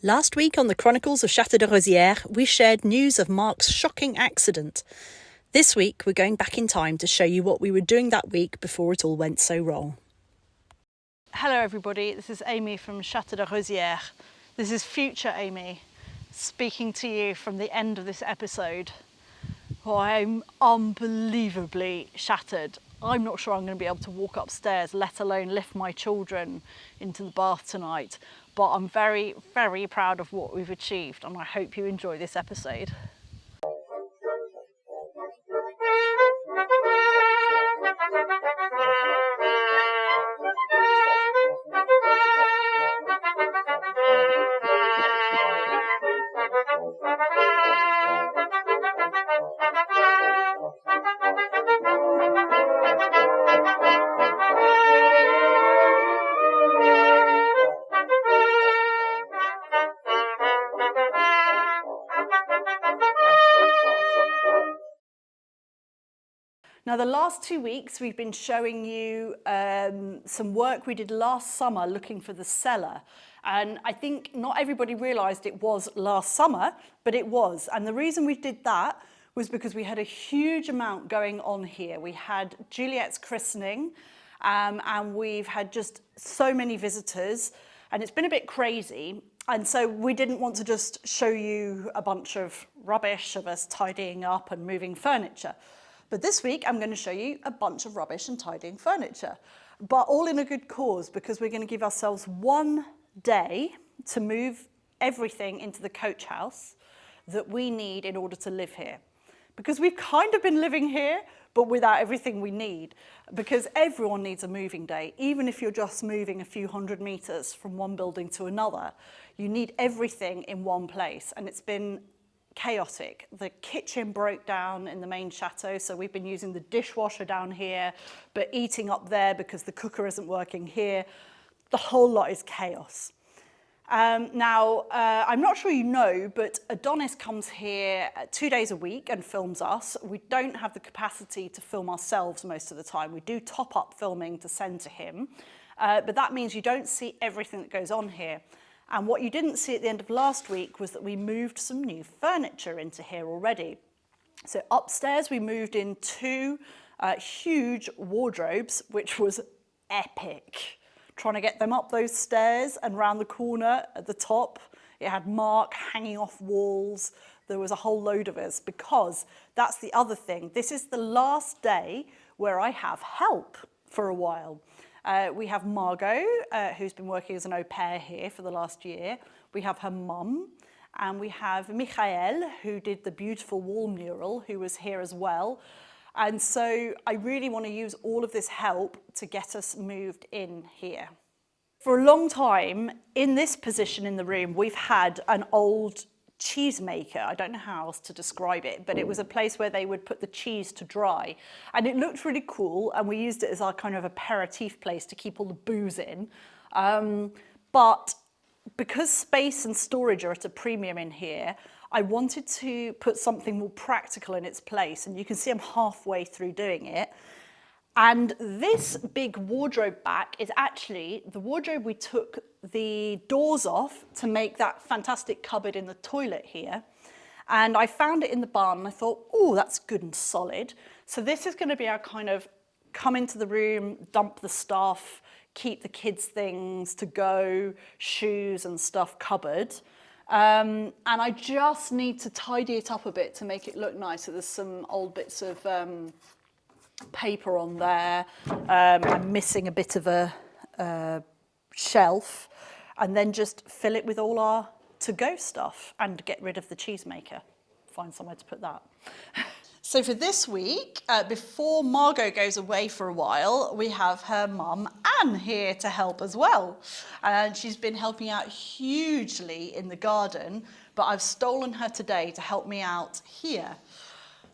Last week on the Chronicles of Chateau de Rosieres, we shared news of Marc's shocking accident. This week, we're going back in time to show you what we were doing that week before it all went so wrong. Hello everybody, this is Amy from Chateau de Rosieres. This is future Amy speaking to you from the end of this episode. Oh, I'm unbelievably shattered. I'm not sure I'm going to be able to walk upstairs, let alone lift my children into the bath tonight. But I'm very, very proud of what we've achieved, and I hope you enjoy this episode. Now, the last 2 weeks, we've been showing you some work we did last summer looking for the cellar. And I think not everybody realised it was last summer, but it was. And the reason we did that was because we had a huge amount going on here. We had Juliette's christening, and we've had just so many visitors, and it's been a bit crazy. And so we didn't want to just show you a bunch of rubbish of us tidying up and moving furniture. But this week, I'm going to show you a bunch of rubbish and tidying furniture, but all in a good cause, because we're going to give ourselves one day to move everything into the coach house that we need in order to live here. Because we've kind of been living here, but without everything we need, because everyone needs a moving day. Even if you're just moving a few hundred meters from one building to another, you need everything in one place. And it's been chaotic. The kitchen broke down in the main chateau, so we've been using the dishwasher down here, but eating up there because the cooker isn't working here. The whole lot is chaos. Now, I'm not sure you know, but Adonis comes here 2 days a week and films us. We don't have the capacity to film ourselves most of the time. We do top-up filming to send to him, but that means you don't see everything that goes on here. And what you didn't see at the end of last week was that we moved some new furniture into here already. So upstairs we moved in two huge wardrobes, which was epic. Trying to get them up those stairs and round the corner at the top. It had Marc hanging off walls. There was a whole load of us, because that's the other thing. This is the last day where I have help for a while. We have Margot, who's been working as an au pair here for the last year. We have her mum, and we have Michael, who did the beautiful wall mural, who was here as well. And so I really want to use all of this help to get us moved in here. For a long time, in this position in the room, we've had an old cheese maker. I don't know how else to describe it, but it was a place where they would put the cheese to dry, and it looked really cool, and we used it as our kind of aperitif place to keep all the booze in. But because space and storage are at a premium in here, I wanted to put something more practical in its place, and you can see I'm halfway through doing it. And this big wardrobe back is actually the wardrobe we took the doors off to make that fantastic cupboard in the toilet here. And I found it in the barn, and I thought, oh, that's good and solid. So this is going to be our kind of come into the room, dump the stuff, keep the kids' things to go, shoes and stuff cupboard. And I just need to tidy it up a bit to make it look nice. So there's some old bits of paper on there. I'm missing a bit of a shelf, and then just fill it with all our to-go stuff and get rid of the cheesemaker. Find somewhere to put that. So for this week, before Margot goes away for a while, we have her mum Anne here to help as well. And she's been helping out hugely in the garden, but I've stolen her today to help me out here.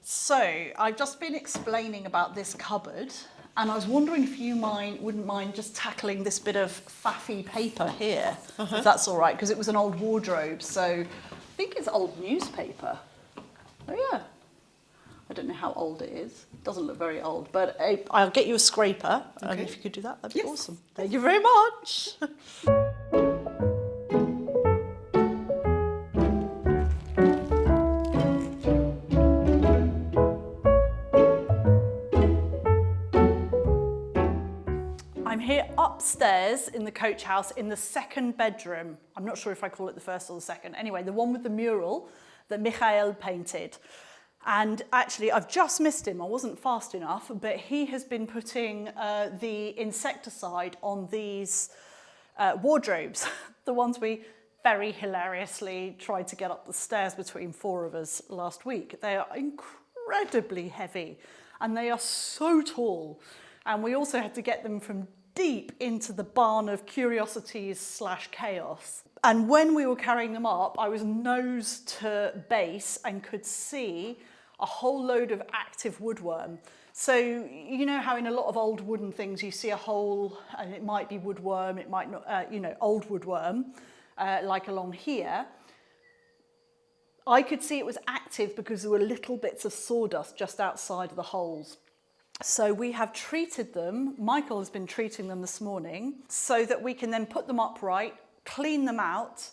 So I've just been explaining about this cupboard, and I was wondering if you wouldn't mind just tackling this bit of faffy paper here, if that's all right, because it was an old wardrobe, so I think it's old newspaper. Oh yeah. I don't know how old it is. It doesn't look very old, but I'll get you a scraper, and if you could do that, that'd be awesome. Thank you very much. upstairs in the coach house in the second bedroom. I'm not sure if I call it the first or the second. Anyway, the one with the mural that Michael painted. And actually, I've just missed him. I wasn't fast enough, but he has been putting the insecticide on these wardrobes, the ones we very hilariously tried to get up the stairs between 4 of us last week. They are incredibly heavy and they are so tall. And we also had to get them from deep into the barn of curiosities / chaos. And when we were carrying them up, I was nose to base and could see a whole load of active woodworm. So you know how in a lot of old wooden things you see a hole, and it might be woodworm, it might not, old woodworm, like along here. I could see it was active because there were little bits of sawdust just outside of the holes. So we have treated them, Michael has been treating them this morning, so that we can then put them upright, clean them out,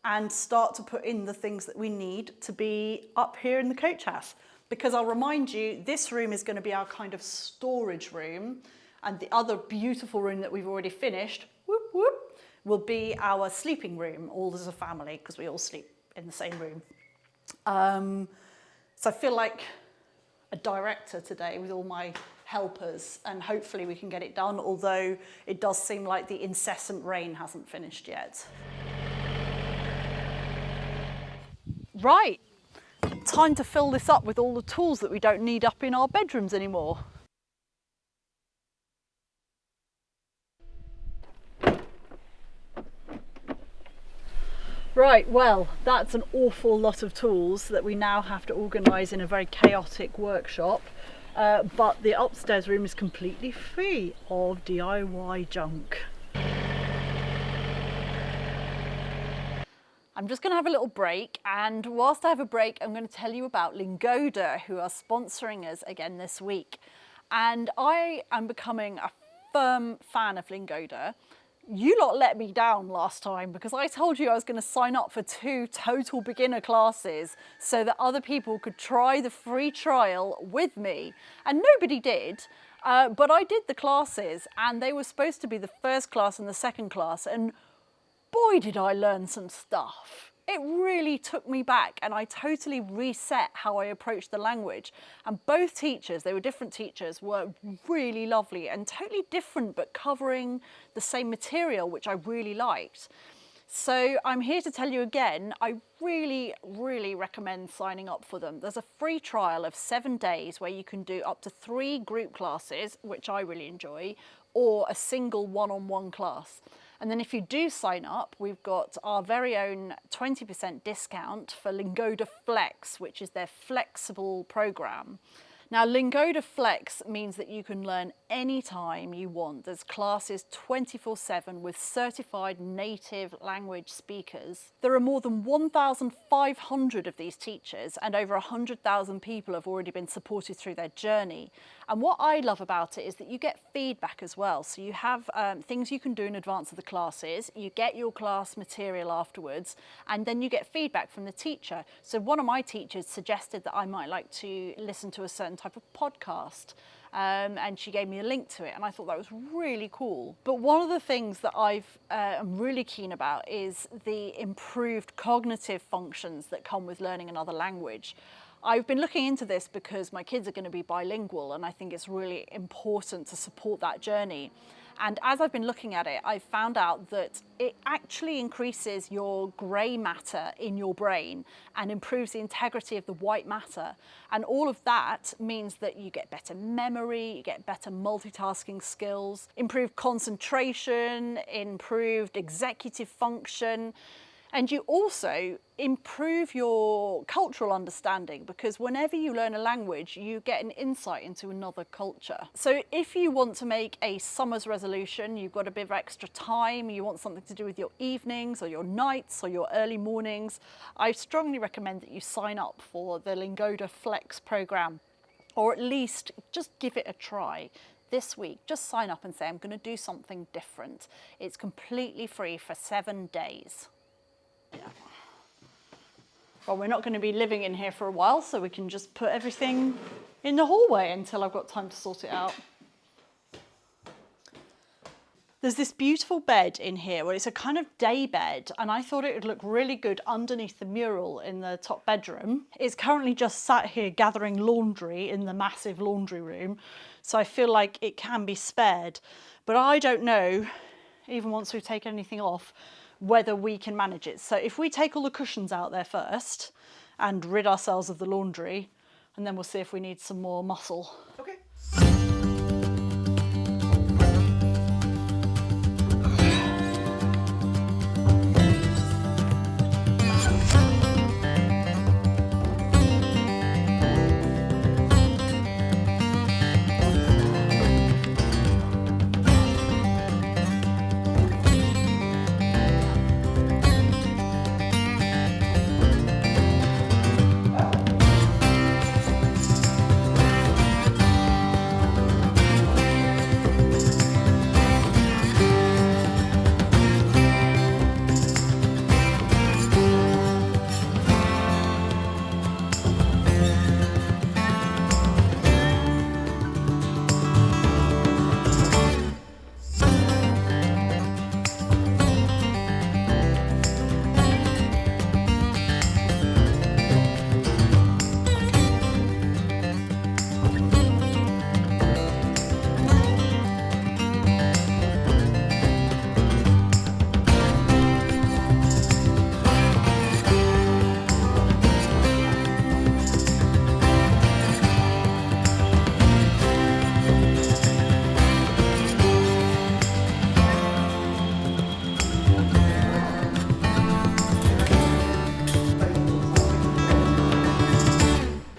and start to put in the things that we need to be up here in the coach house. Because I'll remind you, this room is going to be our kind of storage room, and the other beautiful room that we've already finished, whoop, whoop, will be our sleeping room, all as a family, because we all sleep in the same room. So I feel like a director today with all my helpers, and hopefully we can get it done, although it does seem like the incessant rain hasn't finished yet. Right, time to fill this up with all the tools that we don't need up in our bedrooms anymore. Right, well, that's an awful lot of tools that we now have to organise in a very chaotic workshop, but the upstairs room is completely free of DIY junk. I'm just going to have a little break, and whilst I have a break, I'm going to tell you about Lingoda, who are sponsoring us again this week. And I am becoming a firm fan of Lingoda. You lot let me down last time because I told you I was going to sign up for 2 total beginner classes so that other people could try the free trial with me. And nobody did, but I did the classes, and they were supposed to be the first class and the second class. And boy, did I learn some stuff. It really took me back, and I totally reset how I approached the language. And both teachers, they were different teachers, were really lovely and totally different, but covering the same material, which I really liked. So I'm here to tell you again, I really, really recommend signing up for them. There's a free trial of 7 days where you can do up to 3 group classes, which I really enjoy, or a single one-on-one class. And then if you do sign up, we've got our very own 20% discount for Lingoda Flex, which is their flexible program. Now, Lingoda Flex means that you can learn anytime you want. There's classes 24/7 with certified native language speakers. There are more than 1,500 of these teachers, and over 100,000 people have already been supported through their journey. And what I love about it is that you get feedback as well. So you have things you can do in advance of the classes, you get your class material afterwards, and then you get feedback from the teacher. So one of my teachers suggested that I might like to listen to a certain type of podcast. And she gave me a link to it, and I thought that was really cool. But one of the things that I'm really keen about is the improved cognitive functions that come with learning another language. I've been looking into this because my kids are going to be bilingual, and I think it's really important to support that journey. And as I've been looking at it, I've found out that it actually increases your grey matter in your brain and improves the integrity of the white matter. And all of that means that you get better memory, you get better multitasking skills, improved concentration, improved executive function. And you also improve your cultural understanding, because whenever you learn a language, you get an insight into another culture. So if you want to make a summer's resolution, you've got a bit of extra time, you want something to do with your evenings or your nights or your early mornings, I strongly recommend that you sign up for the Lingoda Flex program, or at least just give it a try. This week, just sign up and say, I'm going to do something different. It's completely free for 7 days. Yeah. Well, we're not going to be living in here for a while, so we can just put everything in the hallway until I've got time to sort it out. There's this beautiful bed in here. Well, it's a kind of day bed, and I thought it would look really good underneath the mural in the top bedroom. It's currently just sat here gathering laundry in the massive laundry room, so I feel like it can be spared. But I don't know, even once we've taken anything off, whether we can manage it. So if we take all the cushions out there first and rid ourselves of the laundry, and then we'll see if we need some more muscle. Okay.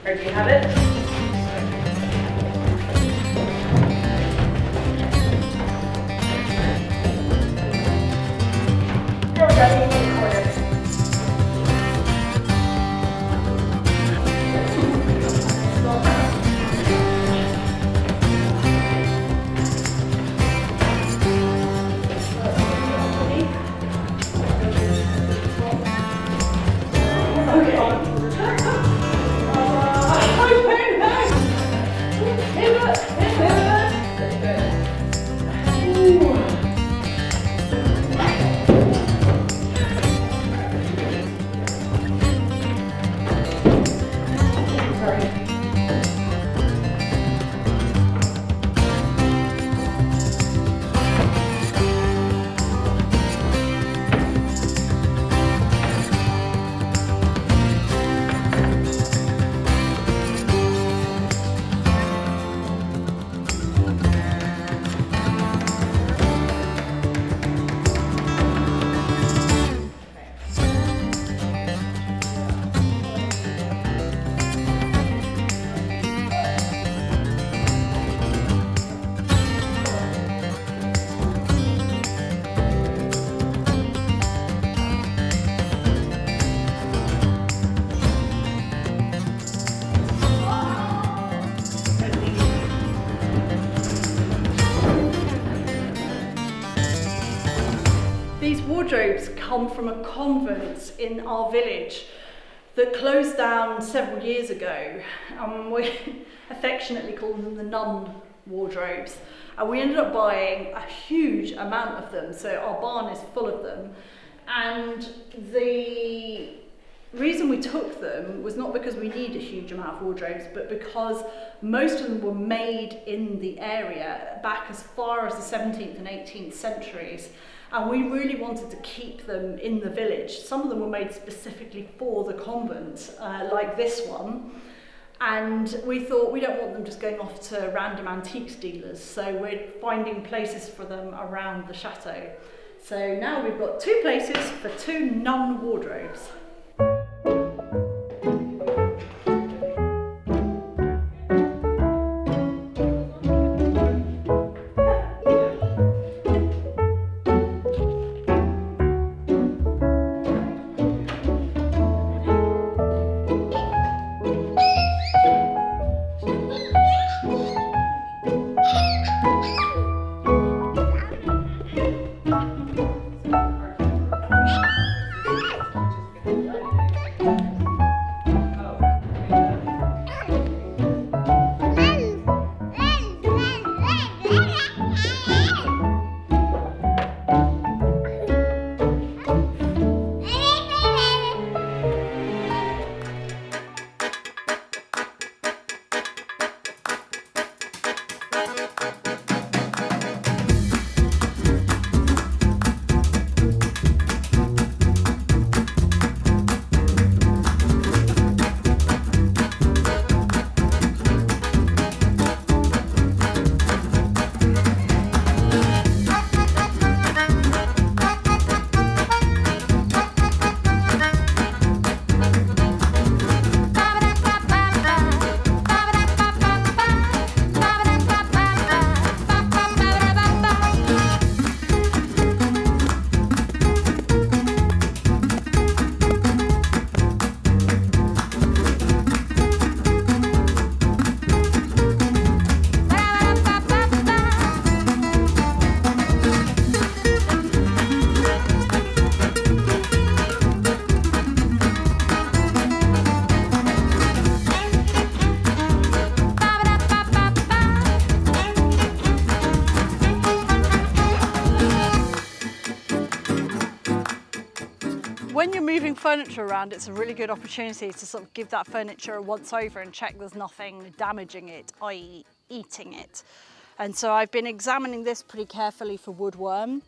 There you have it. Wardrobes come from a convent in our village that closed down several years ago. We affectionately call them the nun wardrobes. And we ended up buying a huge amount of them, so our barn is full of them. And the reason we took them was not because we need a huge amount of wardrobes, but because most of them were made in the area back as far as the 17th and 18th centuries. And we really wanted to keep them in the village. Some of them were made specifically for the convent, like this one. And we thought we don't want them just going off to random antiques dealers, so we're finding places for them around the chateau. So now we've got 2 places for 2 nun wardrobes. moving furniture around, it's a really good opportunity to sort of give that furniture a once over and check there's nothing damaging it, i.e. eating it. And so I've been examining this pretty carefully for woodworm,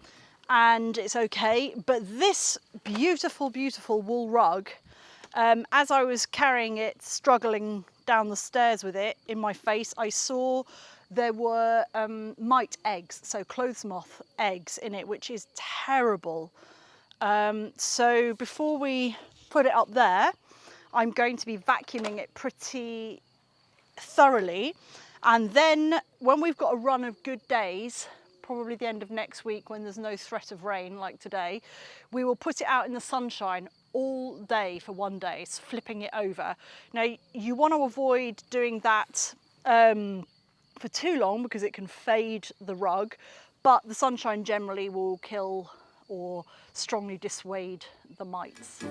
and it's okay. But this beautiful, beautiful wool rug, as I was carrying it, struggling down the stairs with it in my face, I saw there were mite eggs, so clothes moth eggs in it, which is terrible. So before we put it up there, I'm going to be vacuuming it pretty thoroughly. And then when we've got a run of good days, probably the end of next week when there's no threat of rain like today, we will put it out in the sunshine all day for one day, flipping it over. Now, you want to avoid doing that for too long because it can fade the rug, but the sunshine generally will kill or strongly dissuade the mites.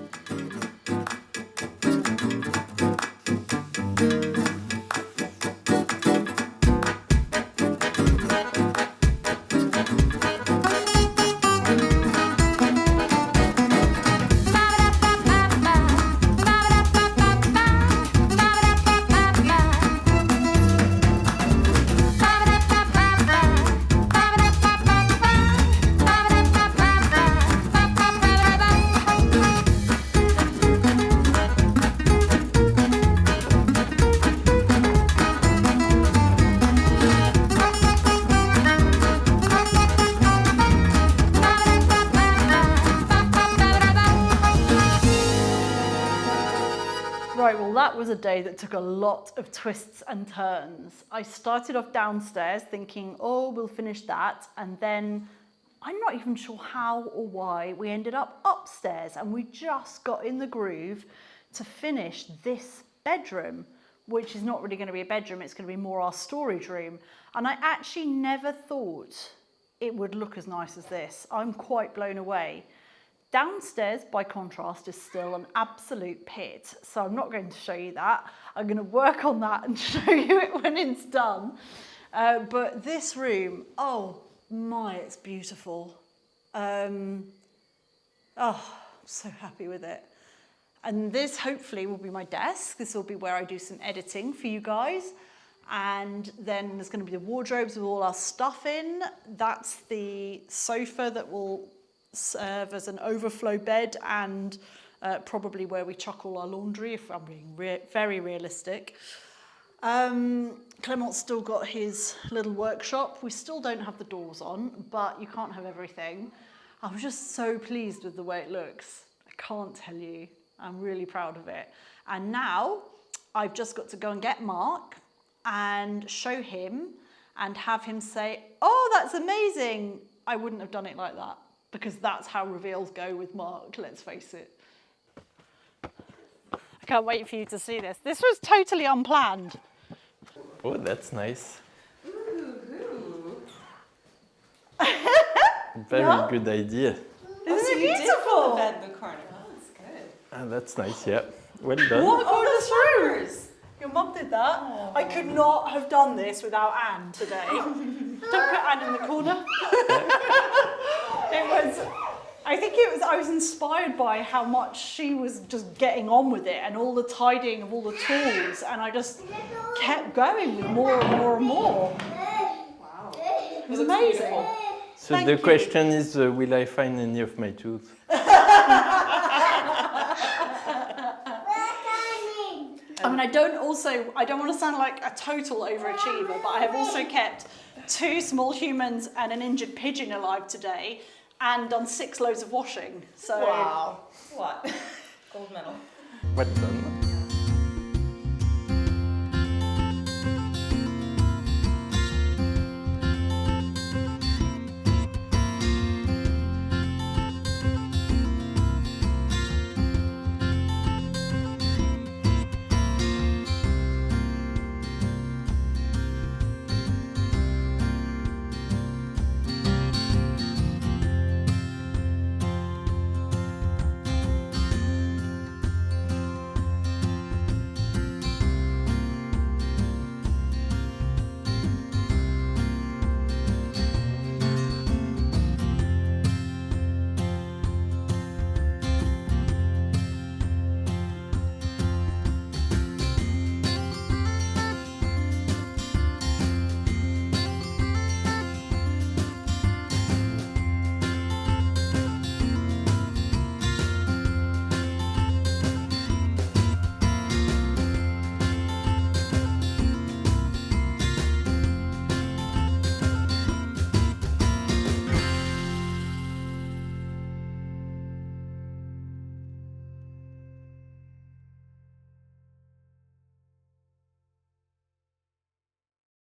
Right, well, that was a day that took a lot of twists and turns. I started off downstairs thinking, oh, we'll finish that. And then I'm not even sure how or why we ended up upstairs, and we just got in the groove to finish this bedroom, which is not really going to be a bedroom. It's going to be more our storage room. And I actually never thought it would look as nice as this. I'm quite blown away. Downstairs, by contrast, is still an absolute pit, so I'm not going to show you that. I'm going to work on that and show you it when it's done. But this room, oh my, it's beautiful. Oh, I'm so happy with it. And this hopefully will be my desk. This will be where I do some editing for you guys. And then there's going to be the wardrobes with all our stuff in. That's the sofa that will serve as an overflow bed and probably where we chuck all our laundry, if I'm being very realistic. Clement's still got his little workshop. We still don't have the doors on, but you can't have everything. I'm just so pleased with the way it looks. I can't tell you. I'm really proud of it. And now I've just got to go and get Marc and show him and have him say, oh, that's amazing. I wouldn't have done it like that, because that's how reveals go with Marc, let's face it. I can't wait for you to see this. This was totally unplanned. Oh, that's nice. Very good idea. Isn't it beautiful? Did put the bed in the corner. Oh, that's good. That's nice, yeah. Well done. What a gorgeous room! Your mum did that. Aww. I could not have done this without Anne today. Don't put Anne in the corner. I was inspired by how much she was just getting on with it and all the tidying of all the tools, and I just kept going with more and more and more. Wow. It was amazing. So the question is, will I find any of my tools? I mean, I don't want to sound like a total overachiever, but I have also kept 2 small humans and an injured pigeon alive today, and done 6 loads of washing. So wow. What? Gold medal. Well done.